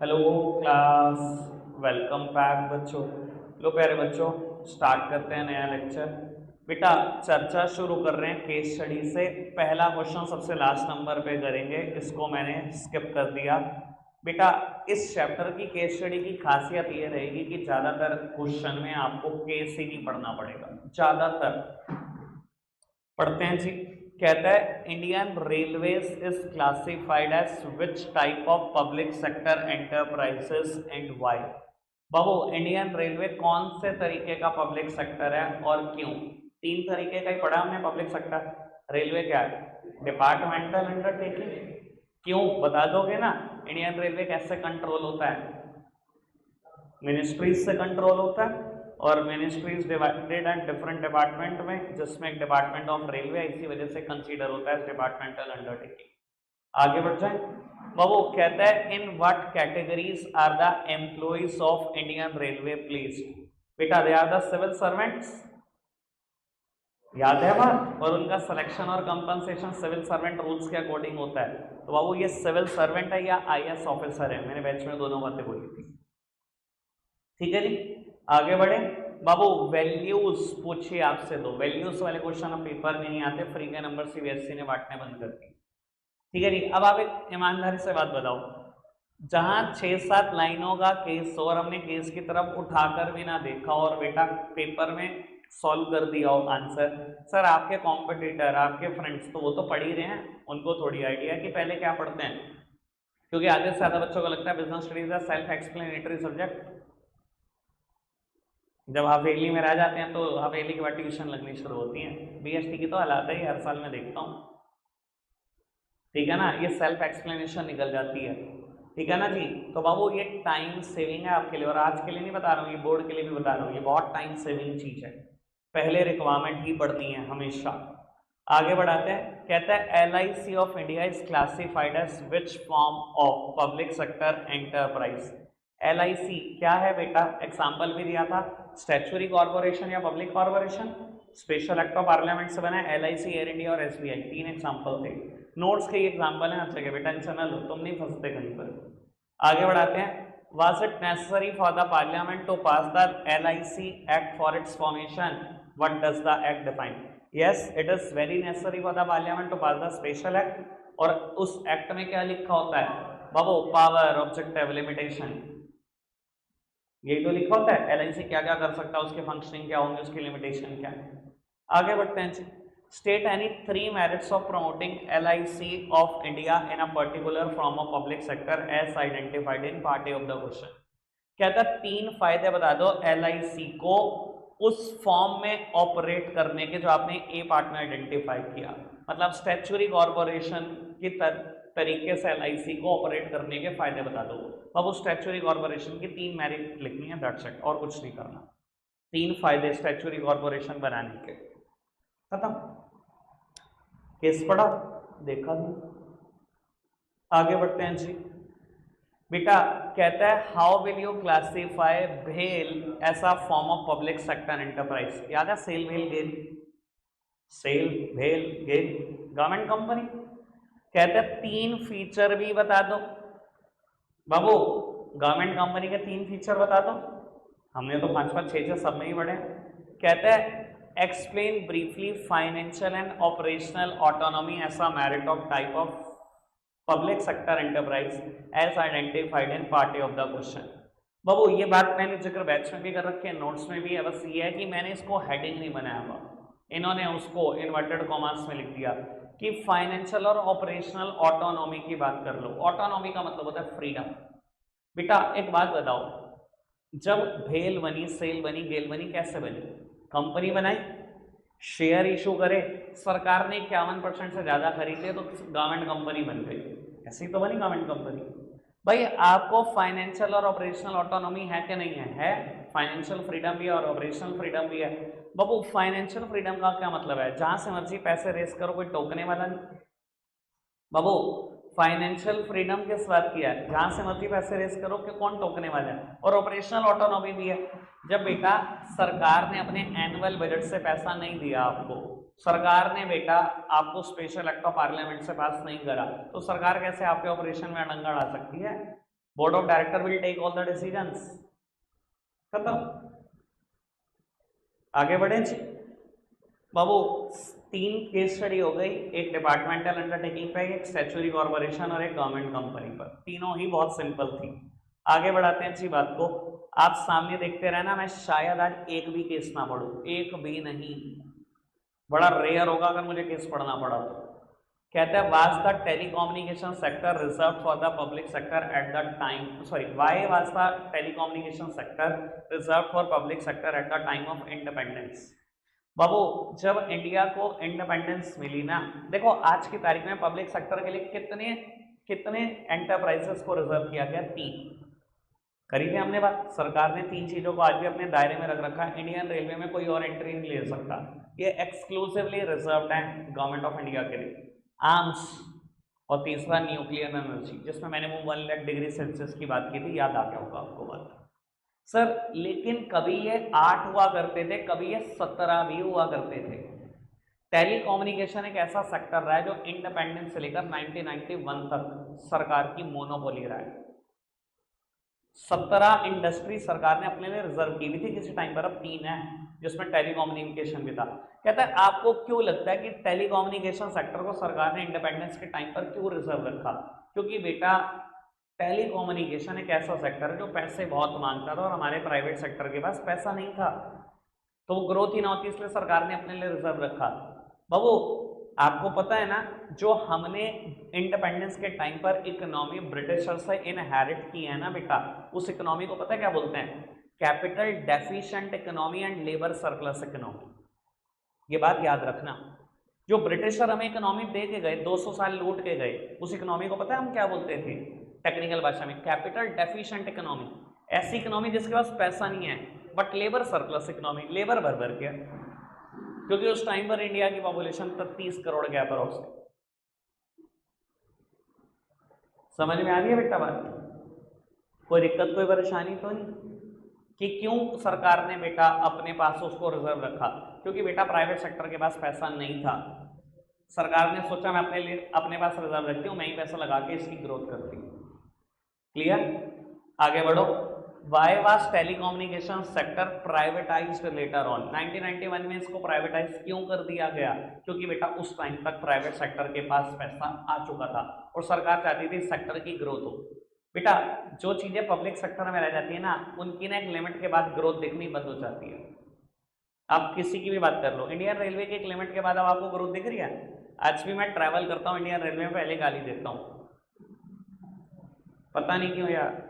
Hello class, welcome back बच्चों। लो प्यारे बच्चों, स्टार्ट करते हैं नया लेक्चर। बेटा चर्चा शुरू कर रहे हैं केस स्टडी से। पहला क्वेश्चन सबसे लास्ट नंबर पे करेंगे, इसको मैंने स्किप कर दिया। बेटा इस चैप्टर की केस स्टडी की खासियत ये रहेगी कि ज़्यादातर क्वेश्चन में आपको केस ही नहीं पढ़ना पड़ेगा। ज़्यादातर पढ़ते हैं जी। कहता है Indian railways is classified as which type of public sector enterprises and why. बाबू इंडियन रेलवे कौन से तरीके का पब्लिक सेक्टर है और क्यों? तीन तरीके का ही पढ़ा हमने पब्लिक सेक्टर। रेलवे क्या है? Departmental undertaking. क्यों बता दोगे ना? इंडियन रेलवे कैसे कंट्रोल होता है? मिनिस्ट्रीज से कंट्रोल होता है, और ministries divided and different department में, जिसमें एक डिपार्टमेंट ऑफ रेलवे इसी वजह से कंसीडर होता है डिपार्टमेंटल अंडरटेकिंग। आगे बढ़ जाए। बाबू कहता है in what categories are the employees of Indian railway placed. बेटा they are the civil servants. याद है बात? और उनका सिलेक्शन और कंपनसेशन सिविल सर्वेंट रूल्स के अकॉर्डिंग होता है। तो बाबू ये सिविल सर्वेंट है या आईएएस ऑफिसर है? मैंने बैच में दोनों बातें बोली थी। ठीक है जी, आगे बढ़े। बाबू वैल्यूज पूछिए आपसे दो। वैल्यूज वाले क्वेश्चन अब पेपर में नहीं आते, फ्री के नंबर सीबीएसई ने बांटने बंद कर दिए। ठीक है जी, अब आप एक ईमानदारी से बात बताओ, जहां 6-7 लाइनों का केस और हमने केस की तरफ उठाकर भी ना देखा और बेटा पेपर में सॉल्व कर दिया हो आंसर, सर आपके कॉम्पिटिटर आपके फ्रेंड्स तो वो तो पढ़ ही रहे हैं, उनको थोड़ी आइडिया कि पहले क्या पढ़ते हैं। क्योंकि आधे से ज्यादा बच्चों को लगता है बिजनेस स्टडीज है सेल्फ एक्सप्लेनेटरी सब्जेक्ट। जब हवेली में रह जाते हैं तो हवेली के बाद ट्यूशन लगनी शुरू होती है। बीएसटी की तो हालात है, हर साल में देखता हूँ। ठीक है ना, ये सेल्फ एक्सप्लेनेशन निकल जाती है। ठीक है ना जी। तो बाबू ये टाइम सेविंग है आपके लिए, और आज के लिए नहीं बता रहा हूँ, ये बोर्ड के लिए भी बता रहा हूँ, ये बहुत टाइम सेविंग चीज है। पहले रिक्वायरमेंट ही पढ़नी है हमेशा। आगे बढ़ाते हैं। कहता है LIC of India is classified as which form of public sector enterprise. LIC क्या है बेटा? एग्जाम्पल भी दिया था, स्टैच्यूटरी कॉर्पोरेशन या public corporation. Special act of parliament से बना है। LIC, एयर इंडिया और SBI, तीन एग्जाम्पल थे। नोट्स के एग्जाम्पल है, हर जगह बेटा, टेंशन ना लो, तुम नहीं फंसते कहीं पर। आगे बढ़ाते हैं। Was it necessary for the parliament to pass the LIC act for its formation? What does the act define? Yes, it is very necessary for the parliament to pass the special act. और उस act में क्या लिखा होता है बाबू? Power, objective, limitation, यही तो लिखा होता है। LIC क्या क्या कर सकता है, उसके फंक्शनिंग क्या होंगे, उसकी लिमिटेशन क्या है। आगे बढ़ते हैं। State any 3 merits of promoting LIC of India in a particular form of public sector as identified in part A of the question. कहता है 3 फायदे बता दो LIC को उस फॉर्म में ऑपरेट करने के जो आपने ए पार्ट में आइडेंटिफाई किया। मतलब स्टैच्यूटरी कॉर्पोरेशन की तरीके से LIC को ऑपरेट करने के फायदे बता दो। अब उस स्टैच्यूटरी कॉर्पोरेशन की 3 मेरिट लिखनी है, दैट्स इट, और कुछ नहीं करना। 3 फायदे स्टैच्यूटरी कॉर्पोरेशन बनाने के, खत्म। केस पढ़ा, देखा नहीं। आगे बढ़ते हैं जी। बेटा कहता है हाउ विल यू क्लासिफाई भेल as a form of public sector enterprise. याद है सेल भेल गेल, सेल भेल गेल गवर्नमेंट कंपनी। कहते हैं 3 फीचर भी बता दो बाबू, गवर्नमेंट कंपनी के 3 फीचर बता दो। हमने तो 5-5, 6-6 सब में ही पढ़े। कहते हैं explain briefly financial and operational autonomy as a merit of type of public sector enterprise as identified in part A of the question. बाबू ये बात मैंने जिक्र बैच में भी कर रखी है, नोट्स में भी है, बस ये है कि मैंने इसको हेडिंग नहीं बनाया हुआ, इन्होंने उसको इन्वर्टेड कॉमास में लिख दिया कि फाइनेंशियल और ऑपरेशनल ऑटोनॉमी की बात कर लो। ऑटोनॉमी का मतलब होता है फ्रीडम। बेटा एक बात बताओ, जब भेल बनी, सेल बनी, गेल बनी, कैसे बनी? कंपनी बनाई, शेयर इशू करे, सरकार ने 51% से ज्यादा खरीदे तो गवर्नमेंट कंपनी बन गई। ऐसे ही तो बनी गवर्नमेंट कंपनी। भाई आपको फाइनेंशियल और ऑपरेशनल ऑटोनॉमी है कि नहीं है? फाइनेंशियल फ्रीडम भी है और ऑपरेशनल फ्रीडम भी है। बाबू फाइनेंशियल फ्रीडम का क्या मतलब है? जहां से मर्जी पैसे रेस करो, कोई टोकने वाला नहीं। बाबू फाइनेंशियल फ्रीडम किस बात की है? जहां से मर्जी पैसे रेस करो कि कौन टोकने वाला है। और ऑपरेशनल ऑटोनॉमी भी है, जब बेटा सरकार ने अपने एनुअल बजट से पैसा नहीं दिया आपको, सरकार ने बेटा आपको स्पेशल एक्ट ऑफ पार्लियामेंट से पास नहीं करा, तो सरकार कैसे आपके ऑपरेशन में अड़ंगा आ सकती है? Board of director will take all the decisions. खत्म। आगे बढ़े जी बाबू। 3 केस स्टडी हो गई, एक डिपार्टमेंटल अंडरटेकिंग पे, एक स्टैट्यूटरी कॉर्पोरेशन और एक गवर्नमेंट कंपनी पर। तीनों ही बहुत सिंपल थी। आगे बढ़ाते हैं अच्छी बात को। आप सामने देखते रहना, मैं शायद आज एक भी केस ना पढ़ूं, एक भी नहीं। बड़ा रेयर होगा अगर मुझे केस पढ़ना पड़ा तो। कहते हैं was the telecommunication sector reserve for the public sector at the time, sorry, why was the telecommunication sector reserve for public sector at the time of independence. बाबू जब इंडिया को इंडिपेंडेंस मिली ना, देखो आज की तारीख में पब्लिक सेक्टर के लिए कितने कितने एंटरप्राइजेस को रिजर्व किया गया? 3। करी थी हमने बात। सरकार ने 3 चीजों को आज भी अपने दायरे में रख रखा है। इंडियन रेलवे में कोई और एंट्री नहीं ले सकता, ये एक्सक्लूसिवली रिजर्व्ड है गवर्नमेंट ऑफ इंडिया के लिए। आर्म्स, और तीसरा न्यूक्लियर एनर्जी, जिसमें मैंने वो 1 लाख डिग्री सेल्सियस की बात की थी, याद आ गया होगा आपको बात। सर लेकिन कभी ये 8 हुआ करते थे, कभी ये 17 भी हुआ करते थे। टेलीकम्युनिकेशन एक ऐसा सेक्टर रहा है जो इंडिपेंडेंस से लेकर 1991 तक सरकार की मोनोपोली रहा है। 17 इंडस्ट्री सरकार ने अपने लिए रिजर्व की हुई थी किसी टाइम पर, अब 3 है जिसमें टेलीकम्युनिकेशन भी था। कहता है आपको क्यों लगता है कि टेलीकम्युनिकेशन सेक्टर को सरकार ने इंडिपेंडेंस के टाइम पर क्यों रिजर्व रखा? क्योंकि बेटा टेलीकम्युनिकेशन एक ऐसा सेक्टर है जो पैसे बहुत मांगता था और हमारे प्राइवेट सेक्टर के पास पैसा नहीं था, तो वो ग्रोथ ही ना होती, इसलिए सरकार ने अपने लिए रिजर्व रखा। बाबू आपको पता है ना, जो हमने इंडिपेंडेंस के टाइम पर इकोनॉमी ब्रिटिशर से इनहेरिट की है ना बेटा, उस इकोनॉमी को पता है क्या बोलते हैं? Capital deficient economy and labour surplus economy. ये बात याद रखना, जो ब्रिटिशर हमें इकोनॉमी दे के गए, 200 साल लूट के गए, उस इकोनॉमी को पता है हम क्या बोलते थे टेक्निकल भाषा में? Capital deficient economy. ऐसी इकोनॉमी जिसके पास पैसा नहीं है, but labour surplus economy, labour भर भर के, क्योंकि उस टाइम पर इंडिया की पॉपुलेशन 30 करोड़ के अप्रोक्स। समझ में आ रही है बेटा बात? कोई दिक्कत कोई परेशानी तो नहीं कि क्यों सरकार ने बेटा अपने पास उसको रिजर्व रखा? क्योंकि बेटा प्राइवेट सेक्टर के पास पैसा नहीं था, सरकार ने सोचा मैं अपने लिए अपने पास रिजर्व रखती हूँ, मैं ही पैसा लगा के इसकी ग्रोथ करती हूँ। क्लियर? आगे बढ़ो। Why was telecommunication sector privatised later on? 1991 में इसको प्राइवेटाइज क्यों कर दिया गया? क्योंकि बेटा उस टाइम तक प्राइवेट सेक्टर के पास पैसा आ चुका था और सरकार चाहती थी सेक्टर की ग्रोथ हो। बेटा जो चीजें पब्लिक सेक्टर में रह जाती है ना, उनकी ना एक लिमिट के बाद ग्रोथ दिखनी बंद हो जाती है। आप किसी की भी बात कर लो, इंडियन रेलवे की एक लिमिट के बाद अब आपको ग्रोथ दिख रही है? आज भी मैं ट्रैवल करता हूँ इंडियन रेलवे में, पहले गाली देता हूँ, पता नहीं क्यों यार।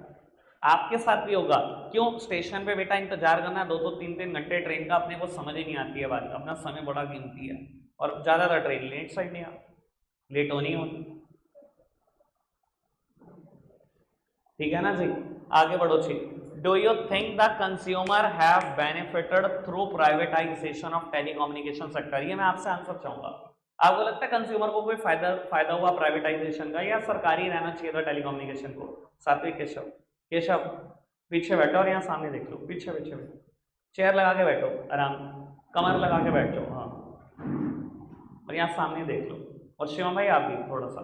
आपके साथ भी होगा क्यों? स्टेशन पे बेटा इंतजार करना 2-2 3-3 घंटे ट्रेन का, अपने को समझ ही नहीं आती है बात, अपना समय बड़ा कीमती है और ज़्यादातर ट्रेन लेट साइड नहीं लेट होनी होती। ठीक है ना जी? आगे बढ़ो जी। Do you think the consumer have benefited through privatisation of telecommunication sector? ये मैं आपसे आंसर चाहूंगा। आपको लगता है कंज्यूमर को कोई फायदा हुआ प्राइवेटाइजेशन का, या सरकारी रहना चाहिए था टेलीकम्युनिकेशन को? सात्विक केशव, केशव पीछे बैठो और यहाँ सामने देख लो, पीछे पीछे बैठो, चेयर लगा के बैठो, आराम कमर लगा के बैठ जाओ, हाँ, और यहाँ सामने देख लो। और शिवम भाई आप भी थोड़ा सा।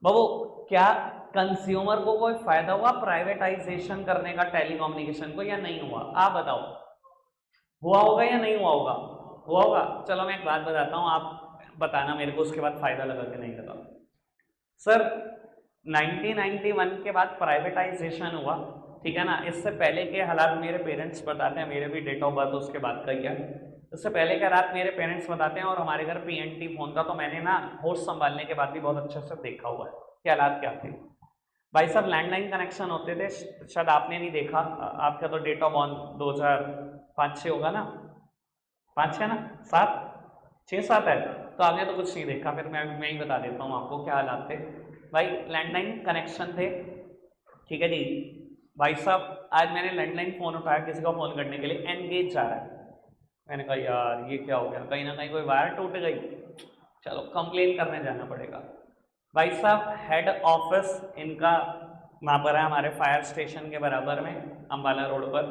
बाबू क्या कंज्यूमर को कोई फायदा हुआ प्राइवेटाइजेशन करने का टेलीकम्युनिकेशन को, या नहीं हुआ? आप बताओ, हुआ होगा या नहीं हुआ होगा? हुआ होगा। चलो मैं एक बात बताता हूँ, आप बताना मेरे को उसके बाद फायदा लगा कि नहीं लगा। सर 1991 के बाद प्राइवेटाइजेशन हुआ, ठीक है ना? इससे पहले के हालात मेरे पेरेंट्स बताते हैं, मेरे भी डेट ऑफ बर्थ उसके बाद का ही है। इससे पहले के हालात मेरे पेरेंट्स बताते हैं, और हमारे घर PNT फोन था, तो मैंने ना होश संभालने के बाद भी बहुत अच्छे से देखा हुआ है कि हालात क्या थे। भाई साहब लैंडलाइन कनेक्शन होते थे, शायद आपने नहीं देखा, आपका तो डेट ऑफ बर्थ 2005-6 होगा ना, 5-6 ना, 7-6-7 है, तो आपने तो कुछ नहीं देखा। फिर मैं ही बता देता हूँ आपको क्या हालात थे। भाई लैंडलाइन कनेक्शन थे, ठीक है जी। भाई साहब आज मैंने लैंडलाइन फ़ोन उठाया किसी को फ़ोन करने के लिए, एनगेज जा रहा है। मैंने कहा यार ये क्या हो गया, कहीं ना कहीं कोई वायर टूट गई, चलो कंप्लेन करने जाना पड़ेगा। भाई साहब हेड ऑफिस इनका वहाँ पर है हमारे फायर स्टेशन के बराबर में, अम्बाला रोड पर।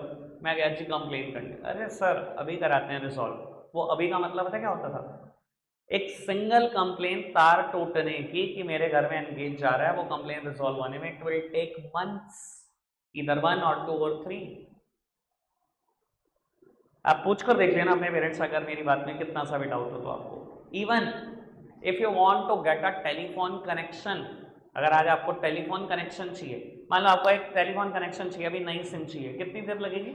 मैं गया जी कंप्लेन करने, अरे सर अभी कराते हैं रिजॉल्व। वो अभी का मतलब पता क्या होता था? एक सिंगल कंप्लेन तार टूटने की कि मेरे घर में एंगेज जा रहा है, वो कंप्लेन रिजॉल्व होने में it will take months, either 1 और 2 और 3। आप पूछ कर देख लेना अपने पेरेंट्स अगर मेरी बात में कितना सा भी डाउट हो तो आपको। Even if you want to get a telephone connection, अगर आज आपको टेलीफोन कनेक्शन चाहिए, मान लो आपको एक टेलीफोन कनेक्शन चाहिए, अभी नई सिम चाहिए, कितनी देर लगेगी?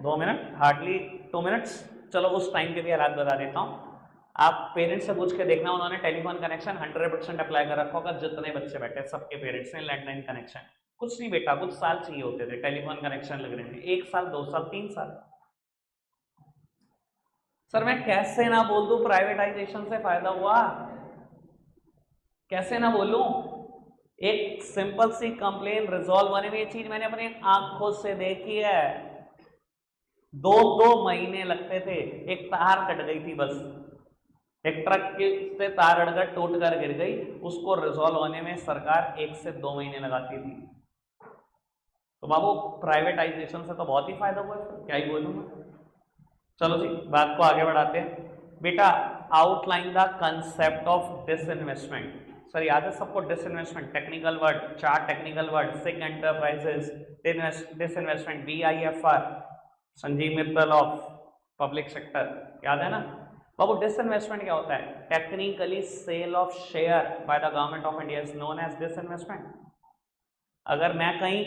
2 मिनट, हार्डली 2 मिनट्स। चलो उस टाइम के भी हालात बता देता हूँ। आप पेरेंट्स से पूछ के देखना, उन्होंने टेलीफोन कनेक्शन 100% अप्लाई कर रखा होगा, जितने बच्चे बैठे सबके पेरेंट्स ने लैंडलाइन कनेक्शन। कुछ नहीं बेटा, कुछ साल चाहिए होते थे टेलीफोन कनेक्शन लगने में, 1 साल 2 साल 3 साल। सर मैं कैसे ना बोल दूं प्राइवेटाइजेशन से फायदा हुआ, कैसे ना बोलूं? एक सिंपल सी कंप्लेन रिजॉल्व होने में, ये चीज मैंने अपनी आंखों से देखी है। 2-2 महीने लगते थे, एक तार कट गई थी बस, एक ट्रक से तार अड़कर टूट कर गिर गई, उसको रिजॉल्व होने में सरकार 1 से 2 महीने लगाती थी। तो बाबू प्राइवेटाइजेशन से तो बहुत ही फायदा हुआ है, क्या ही बोलूं मैं। चलो जी बात को आगे बढ़ाते हैं। बेटा outline the concept of disinvestment. Sir याद है सबको disinvestment? Technical word, 4 technical word, sick enterprises, disinvestment, BIFR, Sanjeev Mittal of public sector, याद है ना? बाबू डिसइन्वेस्टमेंट क्या होता है? Technically sale of share by the government of India is known as disinvestment. अगर मैं कहीं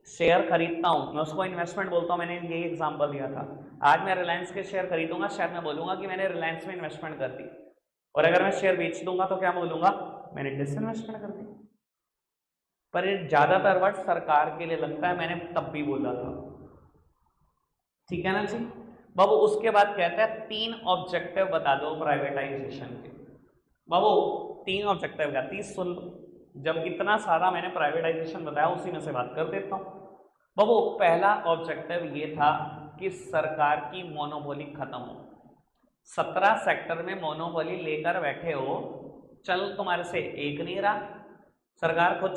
शेयर खरीदता हूं, मैं उसको इन्वेस्टमेंट बोलता हूं, मैंने यही एग्जांपल दिया था। आज मैं रिलायंस के शेयर खरीदूंगा, शायद मैं बोलूंगा कि मैंने रिलायंस में इन्वेस्टमेंट कर दी, और अगर मैं शेयर बेच दूंगा तो क्या बोलूंगा? मैंने डिसइन्वेस्टमेंट कर दी। पर ये ज्यादातर वर्ड सरकार के लिए लगता है, मैंने तब भी बोला था, ठीक है ना जी। बाबू उसके बाद कहता है 3 ऑब्जेक्टिव बता दो प्राइवेटाइजेशन के। बाबू 3 ऑब्जेक्टिव का 30 सुन लो, जब इतना सारा मैंने प्राइवेटाइजेशन बताया उसी में से बात कर देता हूं। बाबू पहला ऑब्जेक्टिव ये था कि सरकार की मोनोपोली खत्म हो। 17 सेक्टर में मोनोपोली लेकर बैठे हो, चल तुम्हारे से एक नहीं रहा। सरकार को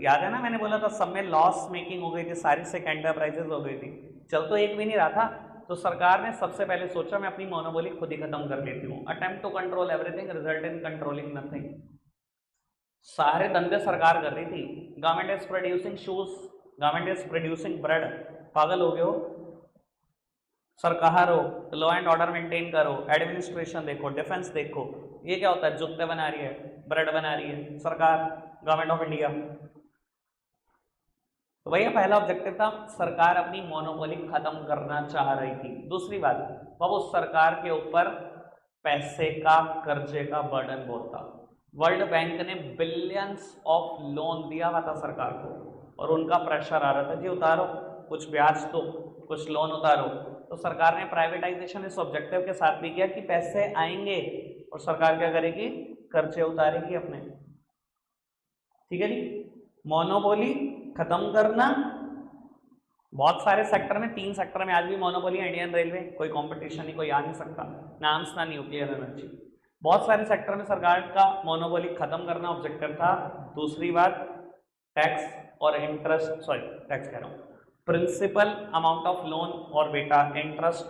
याद है ना, मैंने बोला था सब में लॉस मेकिंग हो गई थी, सारी से एंटरप्राइजेस हो गई थी, चल तो एक भी नहीं रहा था। तो सरकार ने सबसे पहले सोचा मैं अपनी मोनोपोली खुद ही खत्म कर लेती हूँ। Attempt to control everything result in controlling nothing. सारे धंधे सरकार कर रही थी। Government is producing shoes, government is producing bread, पागल हो गए हो? सरकार हो, लॉ एंड ऑर्डर मेंटेन करो, एडमिनिस्ट्रेशन देखो, डिफेंस देखो, ये क्या होता है? जूते बना रही है, ब्रेड बना रही है सरकार, गवर्नमेंट ऑफ इंडिया। तो भैया पहला ऑब्जेक्टिव था, सरकार अपनी मोनोपोली खत्म करना चाह रही थी। दूसरी बात, बाबू सरकार के ऊपर पैसे का, कर्जे का बर्डन बहुत था। वर्ल्ड बैंक ने बिलियंस ऑफ लोन दिया हुआ था सरकार को, और उनका प्रेशर आ रहा था जी उतारो, कुछ ब्याज दो, कुछ लोन उतारो। तो सरकार ने प्राइवेटाइजेशन इस ऑब्जेक्टिव के साथ भी किया कि पैसे आएंगे और सरकार क्या करेगी? कर्जे उतारेगी अपने, ठीक है जी। मोनोपोली खत्म करना, बहुत सारे सेक्टर में, 3 सेक्टर में आज भी मोनोपोली है। इंडियन रेलवे, कोई कंपटीशन नहीं, कोई आ नहीं सकता, नाम सुना न्यूक्लियर एनर्जी, बहुत सारे सेक्टर में सरकार का मोनोपोली खत्म करना ऑब्जेक्टिव था। दूसरी बात, टैक्स और इंटरेस्ट, सॉरी टैक्स कह रहा हूँ, प्रिंसिपल अमाउंट ऑफ लोन और बेटा इंटरेस्ट,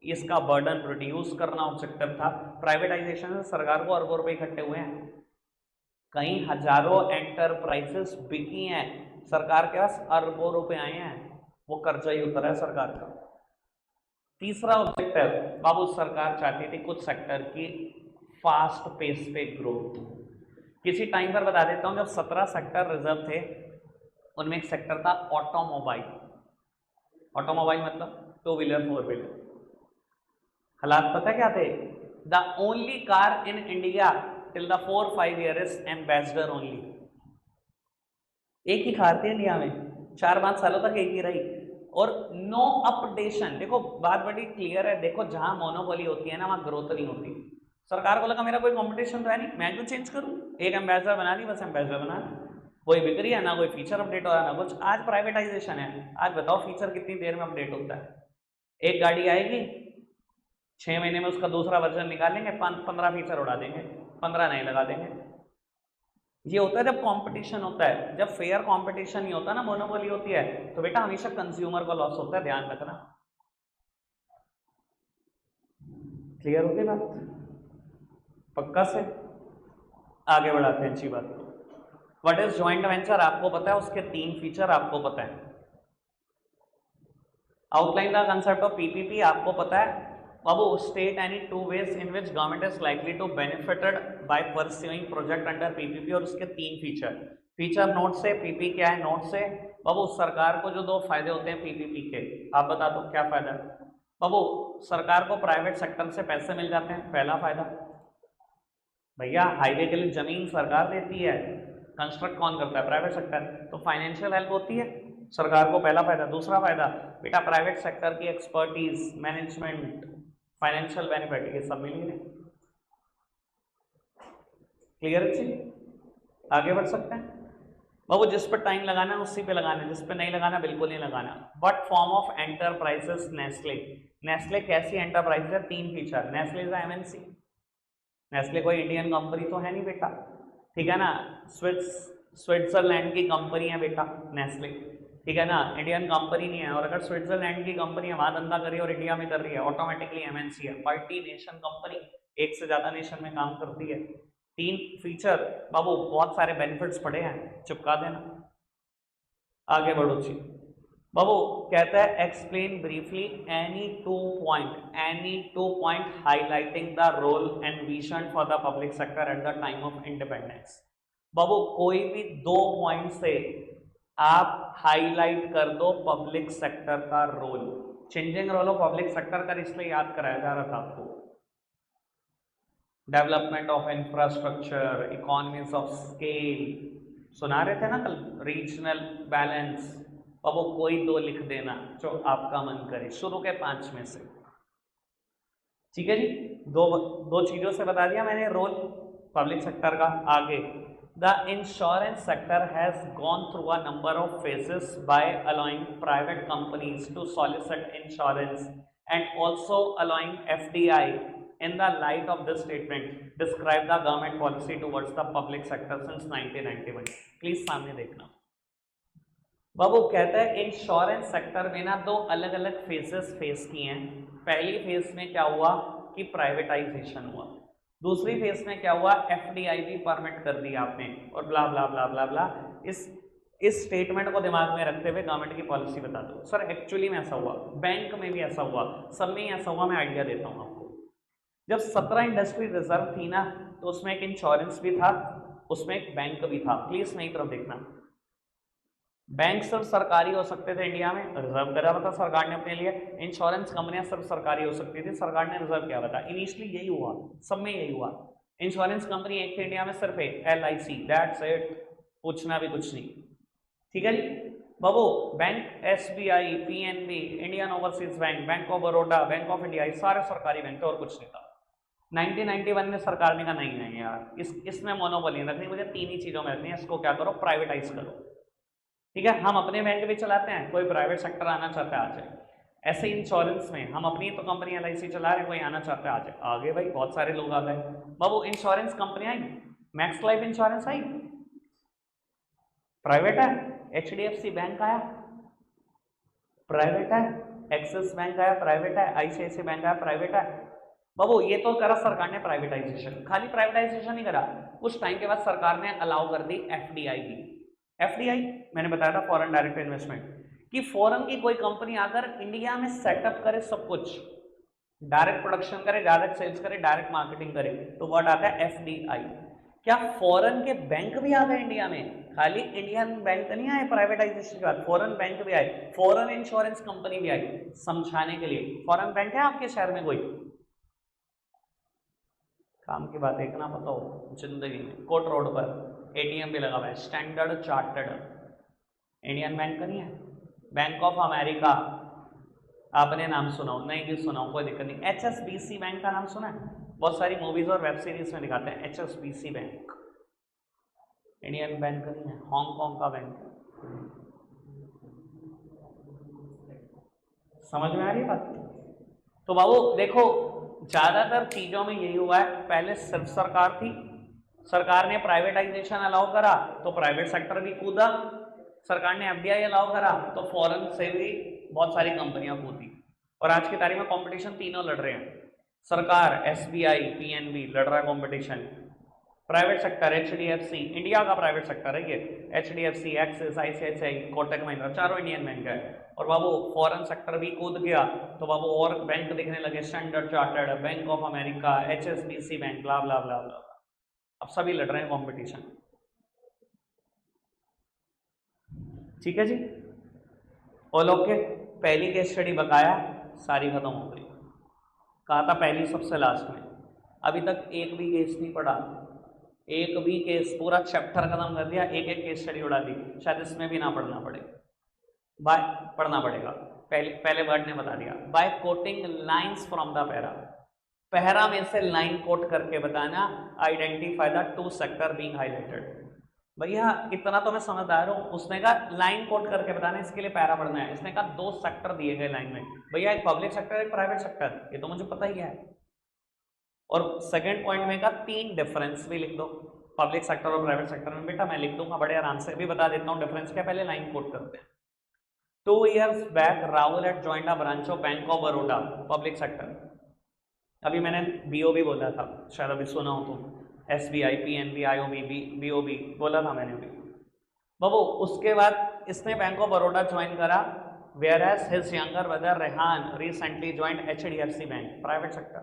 इसका बर्डन रिड्यूस करना ऑब्जेक्टिव था। प्राइवेटाइजेशन से सरकार को अरबों रुपए इकट्ठे हुए हैं, कई हजारों एंटरप्राइजेस बिकी हैं, सरकार के पास अरबों रुपए आए हैं, वो कर्जा ही उतरा है सरकार का। तीसरा ऑब्जेक्टिव, बाबू सरकार चाहती थी कुछ सेक्टर की फास्ट पेस पे ग्रोथ। किसी टाइम पर बता देता हूं, जब 17 सेक्टर रिजर्व थे, उनमें एक सेक्टर था ऑटोमोबाइल। ऑटोमोबाइल मतलब 2 व्हीलर 4 व्हीलर। हालात पता क्या थे? The only car in India till the 4-5 year is ambassador only. एक ही कार थी इंडिया में, 4-5 सालों तक एक ही रही, और नो अपडेशन। देखो बात बड़ी क्लियर है, देखो जहां मोनोपोली होती है ना, वहां ग्रोथ नहीं होती। सरकार को लगा मेरा कोई कंपटीशन तो है नहीं, मैं क्यों चेंज करूं? एक एम्बेसडर बना दी, बस एम्बेसडर बना, कोई बिक रही है ना, कोई फीचर अपडेट हो रहा है ना कुछ। आज प्राइवेटाइजेशन है, आज बताओ फीचर कितनी देर में अपडेट होता है? एक गाड़ी आएगी, 6 महीने में उसका दूसरा वर्जन निकालेंगे, 15 फीचर उड़ा देंगे, 15 नए लगा देंगे। ये होता है जब कंपटीशन होता है। जब फेयर कंपटीशन नहीं होता ना, मोनोपोली होती है, तो बेटा हमेशा कंज्यूमर को लॉस होता है, ध्यान रखना। क्लियर हो गई बात? पक्का से आगे बढ़ाते हैं अच्छी बात को। व्हाट इज ज्वाइंट वेंचर आपको पता है, उसके 3 फीचर आपको पता है। Outline the concept of PPP आपको पता है। बाबू state any 2 ways in which government is likely to benefited by pursuing project under PPP, और उसके 3 फीचर नोट से। पीपी क्या है नोट से? बाबू सरकार को जो 2 फायदे होते हैं पीपीपी के, आप बता दो क्या फायदा है? बाबू सरकार को प्राइवेट सेक्टर से पैसे मिल जाते हैं, पहला फायदा। भैया हाईवे के लिए जमीन सरकार देती है, कंस्ट्रक्ट कौन करता है? Private sector. तो फाइनेंशियल हेल्प होती है सरकार को, पहला फायदा। दूसरा फायदा बेटा प्राइवेट सेक्टर की एक्सपर्टीज, मैनेजमेंट, फाइनेंशियल बेनिफिट, ये सब मिली है। क्लियर अच्छी? आगे बढ़ सकते हैं बाबू। जिस पर टाइम लगाना है उसी पे लगाना है, जिस पे नहीं लगाना बिल्कुल नहीं लगाना। What form of enterprises Nestle? Nestle कैसी एंटरप्राइज है? 3 feature. Nestle is MNC. Nestle कोई इंडियन कंपनी तो है नहीं बेटा, ठीक है ना, स्विट्जरलैंड की कंपनी है बेटा नेस्ले, ठीक है ना, इंडियन कंपनी नहीं है। और अगर स्विट्जरलैंड की कंपनी है वहां धंधा कर रही है और इंडिया में कर रही है, ऑटोमेटिकली एमएनसी है, मल्टी नेशन कंपनी, एक से ज्यादा नेशन में काम करती है। 3 फीचर बाबू, बहुत सारे बेनिफिट्स पड़े हैं, चिपका देना। आगे बढ़ो जी बाबू। कहता है explain briefly any two point highlighting the role and vision for the public sector at the time of independence. बाबू कोई भी 2 पॉइंट से आप हाईलाइट कर दो पब्लिक सेक्टर का role. Changing role of public sector का इसलिए याद कराया जा रहा था आपको। Development of infrastructure, economies of scale, सुना रहे थे ना कल, रीजनल बैलेंस। अब वो कोई 2 लिख देना जो आपका मन करे, शुरू के 5 में से, ठीक है जी। दो चीजों से बता दिया मैंने रोल पब्लिक सेक्टर का। आगे the insurance sector has gone through a number of phases by allowing private companies to solicit insurance and also allowing FDI. In the light of this statement, describe the government policy towards the public sector since 1991. Please सामने देखना बाबू। कहता है insurance sector में ना 2 अलग अलग phases face किए हैं। पहली फेज में क्या हुआ कि प्राइवेटाइजेशन हुआ, दूसरी फेज में क्या हुआ, एफडीआई भी परमिट कर दिया आपने, और ब्ला ब्ला ब्ला ब्ला ब्ला। इस स्टेटमेंट को दिमाग में रखते हुए गवर्नमेंट की पॉलिसी बता दो। सर एक्चुअली में ऐसा हुआ, बैंक में भी ऐसा हुआ, सब में ऐसा हुआ। मैं आइडिया देता हूँ आपको। जब 17 इंडस्ट्री रिजर्व थी ना, तो उसमें एक इंश्योरेंस भी था, उसमें एक बैंक भी था। प्लीज मेरी तरफ देखना। बैंक सिर्फ सरकारी हो सकते थे इंडिया में, रिजर्व करा हुआ था सरकार ने अपने लिए। इंश्योरेंस कंपनियां सिर्फ सरकारी हो सकती थी, सरकार ने रिजर्व किया हुआ था। इनिशियली यही हुआ, सब में यही हुआ। इंश्योरेंस कंपनी एक थी इंडिया में, सिर्फ एक, LIC, दैट्स इट, पूछना भी कुछ नहीं, ठीक है जी बाबू। Bank SBI, PNB, Indian Overseas bank, bank of Baroda, bank of India, सारे सरकारी बैंक थे और कुछ नहीं था। 1991 में सरकार ने कहा नहीं नहीं यार, इसमें मोनोपोली रखनी, मुझे 3 ही चीजों में रखनी है, इसको क्या करो, प्राइवेटाइज करो, ठीक है। हम अपने बैंक भी चलाते हैं, कोई प्राइवेट सेक्टर आना चाहता है आ जाए। ऐसे इंश्योरेंस में हम अपनी तो कंपनी LIC चला रहे हैं, कोई आना चाहता है आ जाए। आगे भाई बहुत सारे लोग आ गए बाबू। इंश्योरेंस कंपनी आई, मैक्स लाइफ इंश्योरेंस आई, प्राइवेट है। HDFC बैंक आया, प्राइवेट है। एक्सिस बैंक आया, प्राइवेट है। ICICI बैंक आया, प्राइवेट है बाबू। ये तो करा सरकार ने प्राइवेटाइजेशन, खाली प्राइवेटाइजेशन नहीं करा, कुछ टाइम के बाद सरकार ने अलाउ कर दी FDI भी। FDI मैंने बताया था, फॉरेन डायरेक्ट इन्वेस्टमेंट, कि फॉरेन की कोई कंपनी आकर इंडिया में सेटअप करे, सब कुछ डायरेक्ट प्रोडक्शन करे, डायरेक्ट सेल्स करे, डायरेक्ट मार्केटिंग करे, तो वर्ड आता है FDI। क्या फॉरेन के बैंक भी आ गए इंडिया में? खाली इंडियन बैंक नहीं आए प्राइवेटाइजेशन के बाद, फॉरेन बैंक भी आए, फॉरेन इंश्योरेंस कंपनी भी आई। समझाने के लिए, फॉरेन बैंक है आपके शहर में कोई? काम की बात है, इतना पता हो जिंदगी में। कोट रोड पर ATM भी लगा हुआ है, स्टैंडर्ड चार्टर्ड, इंडियन बैंक का नहीं है। बैंक ऑफ अमेरिका, आपने नाम सुनाओ, नहीं भी सुनाओ कोई दिक्कत नहीं। HSBC बैंक का नाम सुना है, बहुत सारी मूवीज और वेब सीरीज में दिखाते हैं। HSBC बैंक इंडियन बैंक का नहीं है, हांगकांग का बैंक है। समझ में आ रही है बात? तो बाबू देखो, ज्यादातर चीजों में यही हुआ है। पहले सिर्फ सरकार थी, सरकार ने प्राइवेटाइजेशन अलाउ करा तो प्राइवेट सेक्टर भी कूदा, सरकार ने FDI अलाउ करा तो फॉरेन से भी बहुत सारी कंपनियां कूदी, और आज की तारीख में कंपटीशन तीनों लड़ रहे हैं। सरकार SBI PNB लड़ रहा है competition. Private sector HDFC, India का प्राइवेट सेक्टर है ये, HDFC, axis, ICICI, Kotak Mahindra, चारों इंडियन बैंक है। और बाबू फॉरेन सेक्टर भी कूद गया तो बाबू और बैंक दिखने लगे, Standard Chartered, bank of America, HSBC bank, blah blah blah blah. अब सभी लड़ रहे हैं कॉम्पिटिशन। ठीक है जी, ऑल ओके। पहली केस स्टडी बकाया, सारी खत्म हो गई। कहा था पहली सबसे लास्ट में, अभी तक एक भी केस नहीं पढ़ा, एक भी केस, पूरा चैप्टर खत्म कर दिया, एक एक केस स्टडी उड़ा दी। शायद इसमें भी ना पढ़ना पड़े, बाय पढ़ना पड़ेगा। पहले वर्ड ने बता दिया, by quoting lines from the para, para में से लाइन कोट करके बताना, identify the two sector being highlighted. भैया इतना तो मैं समझदार हूँ, उसने कहा लाइन कोट करके बताना, इसके लिए पैरा पढ़ना है। इसने कहा दो सेक्टर दिए गए लाइन में, भैया एक पब्लिक सेक्टर एक प्राइवेट सेक्टर, ये तो मुझे पता ही है। और सेकंड पॉइंट में का तीन डिफरेंस भी लिख दो पब्लिक सेक्टर और प्राइवेट सेक्टर में। बेटा मैं लिख दूंगा बड़े आराम से, भी बता देता हूँ डिफरेंस क्या, पहले लाइन कोट करते हैं। 2 years back Rahul had joined a branch of bank of Baroda, public sector. अभी मैंने BOB बोला था, शायद अभी सुना हो तो, SBI PNB IOB BOB बोला था मैंने अभी। बाबू उसके बाद इसने बैंक ऑफ बड़ौदा ज्वाइन करा, whereas his younger brother Rehan recently joined HDFC bank, private sector.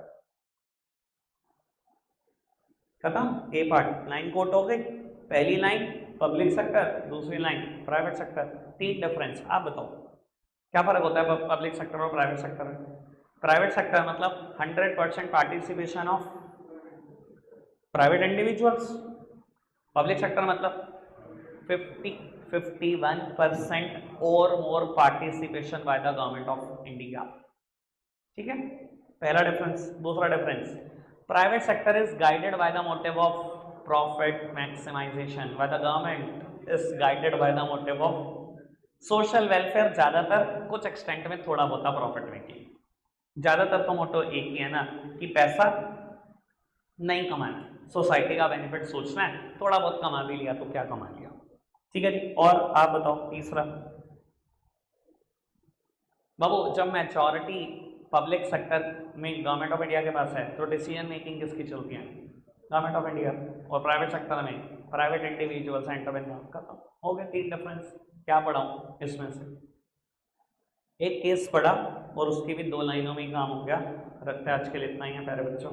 खत्म, ए पार्ट, लाइन कोट हो गई। पहली लाइन पब्लिक सेक्टर, दूसरी लाइन प्राइवेट सेक्टर, तीन डिफरेंस। आप बताओ क्या फर्क होता है पब्लिक सेक्टर और प्राइवेट सेक्टर में? प्राइवेट सेक्टर मतलब 100% participation of private individuals, public sector मतलब 51% और more participation by the government of India. ठीक है, पहला डिफरेंस। दूसरा difference, private sector is guided by the motive of profit maximisation, by the government is guided by the motive of social welfare. ज्यादातर, कुछ extent में थोड़ा बहुत profit making, ज्यादातर तो मोटो एक ही है ना कि पैसा नहीं कमाना, सोसाइटी का बेनिफिट सोचना है, थोड़ा बहुत कमा भी लिया तो क्या कमा लिया। ठीक है जी, और आप बताओ तीसरा। बाबू जब मैच्योरिटी पब्लिक सेक्टर में गवर्नमेंट ऑफ इंडिया के पास है तो डिसीजन मेकिंग किसकी चलती है? Government of India. और प्राइवेट सेक्टर में प्राइवेट इंडिविजुअल एंटरप्रेन्योर। खत्म हो गया, तीन डिफरेंस। क्या पढ़ाऊँ इसमें से? एक केस पढ़ा और उसकी भी 2 लाइनों में ही काम हो गया। रखते हैं आज के लिए इतना ही है प्यारे बच्चों।